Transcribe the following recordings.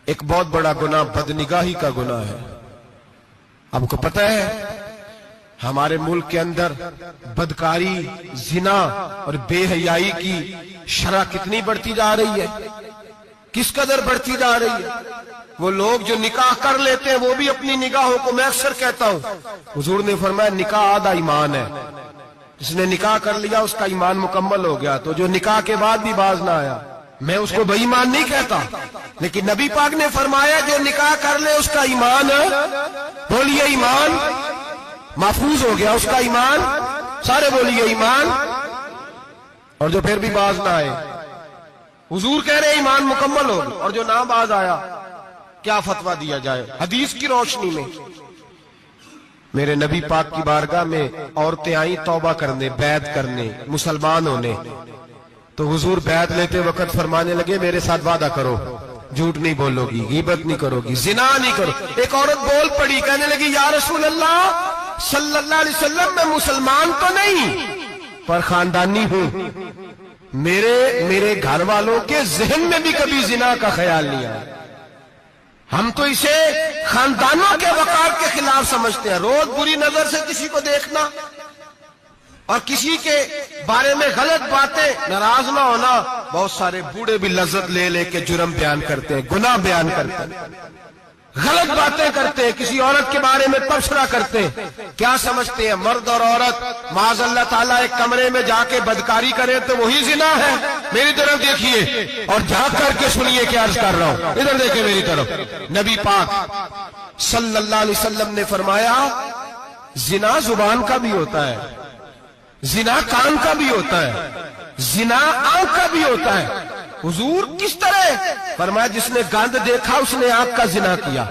ایک بہت بڑا گناہ بدنگاہی کا گناہ ہے. آپ کو پتہ ہے ہمارے ملک کے اندر بدکاری، زنا اور بے حیائی کی شرح کتنی بڑھتی جا رہی ہے، کس قدر بڑھتی جا رہی ہے. وہ لوگ جو نکاح کر لیتے ہیں وہ بھی اپنی نگاہوں کو، میں اکثر کہتا ہوں، حضور نے فرمایا نکاح آدھا ایمان ہے. جس نے نکاح کر لیا اس کا ایمان مکمل ہو گیا. تو جو نکاح کے بعد بھی باز نہ آیا، میں اس کو بے ایمان نہیں کہتا، لیکن نبی پاک نے فرمایا جو نکاح کر لے اس کا ایمان، بولیے ایمان محفوظ ہو گیا، اس کا ایمان، سارے بولیے ایمان. اور جو پھر بھی باز نہ آئے، حضور کہہ رہے ایمان مکمل ہو گیا. اور جو نہ باز آیا کیا فتویٰ دیا جائے حدیث کی روشنی میں؟ میرے نبی پاک کی بارگاہ میں عورتیں آئیں توبہ کرنے، بیعت کرنے، مسلمان ہونے. تو حضور بیعت لیتے وقت فرمانے لگے میرے ساتھ وعدہ کرو، جھوٹ نہیں بولو گی، غیبت نہیں کرو گی، زنا نہیں کرو. ایک عورت بول پڑی، کہنے لگی یا رسول اللہ صلی اللہ علیہ وسلم میں مسلمان تو نہیں پر خاندانی ہوں، میرے گھر والوں کے ذہن میں بھی کبھی زنا کا خیال نہیں آیا. ہم تو اسے خاندانوں کے وقار کے خلاف سمجھتے ہیں. روز بری نظر سے کسی کو دیکھنا اور کسی کے بارے میں غلط باتیں، ناراض نہ ہونا. بہت سارے بوڑھے بھی لذت لے لے کے جرم بیان کرتے ہیں، گناہ بیان کرتے ہیں، غلط باتیں کرتے ہیں، کسی عورت کے بارے میں تبصرہ کرتے ہیں. کیا سمجھتے ہیں مرد اور عورت معاذ اللہ تعالیٰ ایک کمرے میں جا کے بدکاری کرے تو وہی زنا ہے؟ میری طرف دیکھیے اور جھانک کر کے سنیے کیا عرض کر رہا ہوں، ادھر دیکھیں میری طرف. نبی پاک صلی اللہ علیہ وسلم نے فرمایا زنا زبان کا بھی ہوتا ہے، زنا کان کا بھی ہوتا ہے، زنا آنکھ کا بھی ہوتا ہے. حضور کس طرح؟ فرمایا جس نے گند دیکھا اس نے آنکھ کا زنا کیا،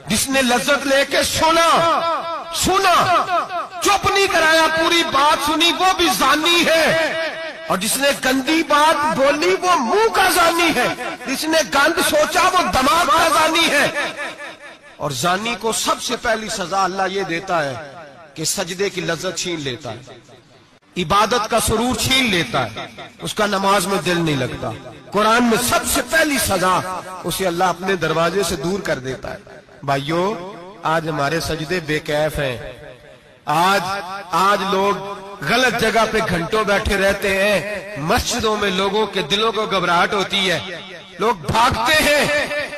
جس نے لذت لے کے سنا چپ نہیں کرایا، پوری بات سنی، وہ بھی زانی ہے. اور جس نے گندی بات بولی وہ منہ کا زانی ہے، جس نے گند سوچا وہ دماغ کا زانی ہے. اور زانی کو سب سے پہلی سزا اللہ یہ دیتا ہے کہ سجدے کی لذت چھین لیتا ہے، عبادت کا سرور چھین لیتا ہے، اس کا نماز میں دل نہیں لگتا. قرآن میں سب سے پہلی سزا اسے اللہ اپنے دروازے سے دور کر دیتا ہے. بھائیو آج ہمارے سجدے بے کیف ہیں، آج لوگ غلط جگہ پہ گھنٹوں بیٹھے رہتے ہیں. مسجدوں میں لوگوں کے دلوں کو گھبراہٹ ہوتی ہے، لوگ بھاگتے ہیں.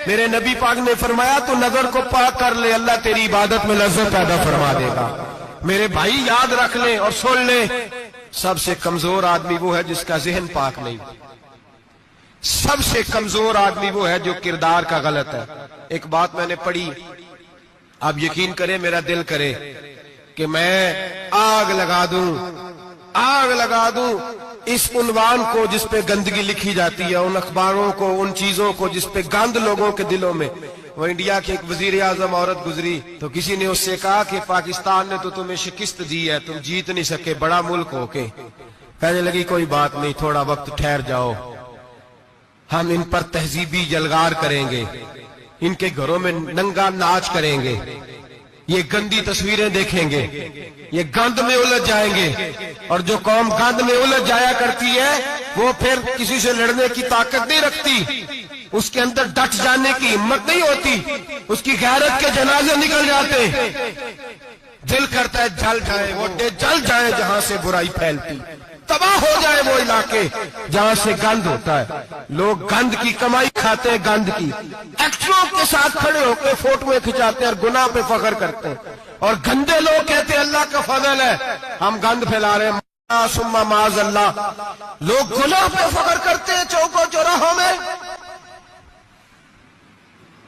میرے نبی پاک نے فرمایا تو نظر کو پاک کر لے، اللہ تیری عبادت میں لذت پیدا فرما دے گا. میرے بھائی یاد رکھ لیں اور سن لیں، سب سے کمزور آدمی وہ ہے جس کا ذہن پاک نہیں. سب سے کمزور آدمی وہ ہے جو کردار کا غلط ہے. ایک بات میں نے پڑھی، آپ یقین کریں میرا دل کرے کہ میں آگ لگا دوں اس عنوان کو جس پہ گندگی لکھی جاتی ہے، ان اخباروں کو، ان چیزوں کو جس پہ گند لوگوں کے دلوں میں. وہ انڈیا کی ایک وزیر اعظم عورت گزری تو کسی نے اس سے کہا کہ پاکستان نے تو تمہیں شکست دی ہے، تم جیت نہیں سکے بڑا ملک ہو کے. کہنے لگی کوئی بات نہیں، تھوڑا وقت ٹھہر جاؤ، ہم ان پر تہذیبی جلگار کریں گے، ان کے گھروں میں ننگا ناچ کریں گے، یہ گندی تصویریں دیکھیں گے، یہ گند میں الجھ جائیں گے. اور جو قوم گند میں الجھ جایا کرتی ہے وہ پھر کسی سے لڑنے کی طاقت نہیں رکھتی، اس کے اندر ڈٹ جانے کی ہمت نہیں ہوتی، اس کی غیرت کے جنازے نکل جاتے. دل کرتا ہے جل جائے وہ جل جائے جہاں سے برائی پھیلتی، تباہ ہو جائے وہ علاقے جہاں سے گند ہوتا ہے. لوگ گند کی کمائی کھاتے ہیں، گند کی ایکٹروں کے ساتھ کھڑے ہو کے فوٹویں کھچاتے ہیں اور گناہ پہ فخر کرتے ہیں. اور گندے لوگ کہتے ہیں اللہ کا فضل ہے ہم گند پھیلا رہے ہیں، ثم معاذ اللہ. لوگ گناہ پہ فخر کرتے ہیں چوکوں چوراہوں میں.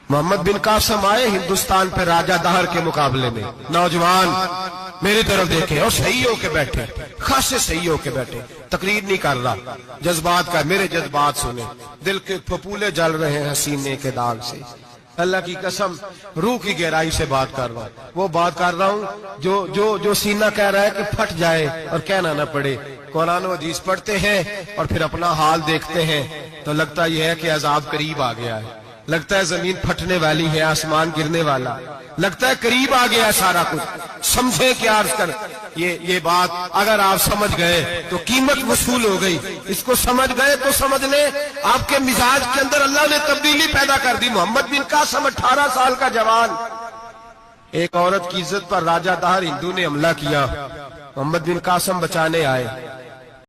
محمد بن قاسم آئے ہندوستان پہ راجہ دہر کے مقابلے میں، نوجوان میری طرف دیکھیں اور صحیح ہو کے بیٹھے، خاصے صحیح ہو کے بیٹھے، تقریر نہیں کر رہا، جذبات کا. میرے جذبات سنیں، دل کے پھپولے جل رہے ہیں سینے کے داغ سے. اللہ کی قسم روح کی گہرائی سے بات کر رہا ہوں، وہ بات کر رہا ہوں جو سینہ کہہ رہا ہے کہ پھٹ جائے اور کہنا نہ پڑے. قرآن و حدیث پڑھتے ہیں اور پھر اپنا حال دیکھتے ہیں تو لگتا یہ ہے کہ عذاب قریب آ گیا ہے، لگتا ہے زمین پھٹنے والی ہے، آسمان گرنے والا، لگتا ہے قریب آ گیا سارا کچھ. سمجھے کیا عرض کر، یہ بات اگر آپ سمجھ گئے تو قیمت وصول ہو گئی. اس کو سمجھ گئے تو سمجھ لیں آپ کے مزاج کے اندر اللہ نے تبدیلی پیدا کر دی. محمد بن قاسم 18 سال کا جوان, ایک عورت کی عزت پر راجہ دہر ہندو نے حملہ کیا. محمد بن قاسم بچانے آئے.